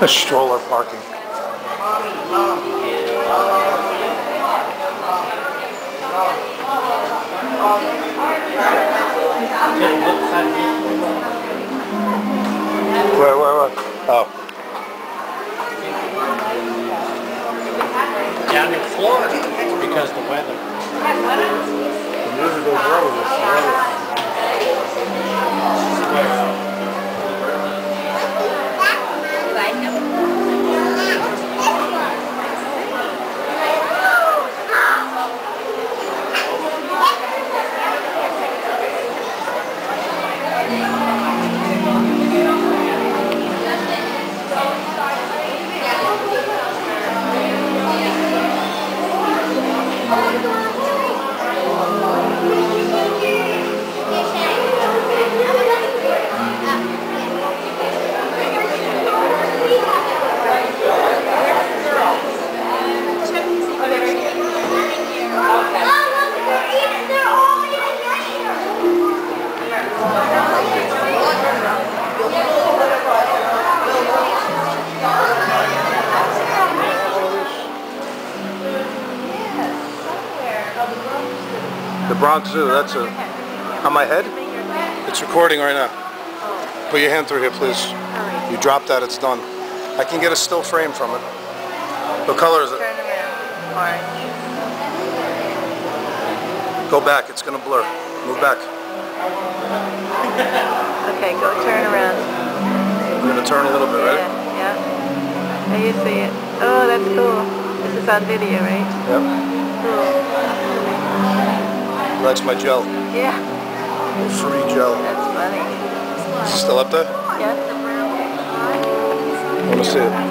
A stroller parking. Where? Oh. Down in Florida, it's because the weather. The music goes well with this. The Bronx Zoo, that's a... On my head? It's recording right now. Put your hand through here, please. You drop that, it's done. I can get a still frame from it. What color is it? Turn around. Orange. Go back, it's gonna blur. Move back. Okay, go turn around. I'm gonna turn a little bit, ready? Yeah. There you see it. Oh, that's cool. This is on video, right? Yep. Cool. That's my gel. Yeah. Free gel. That's funny. Still up there? Yeah. I wanna see it.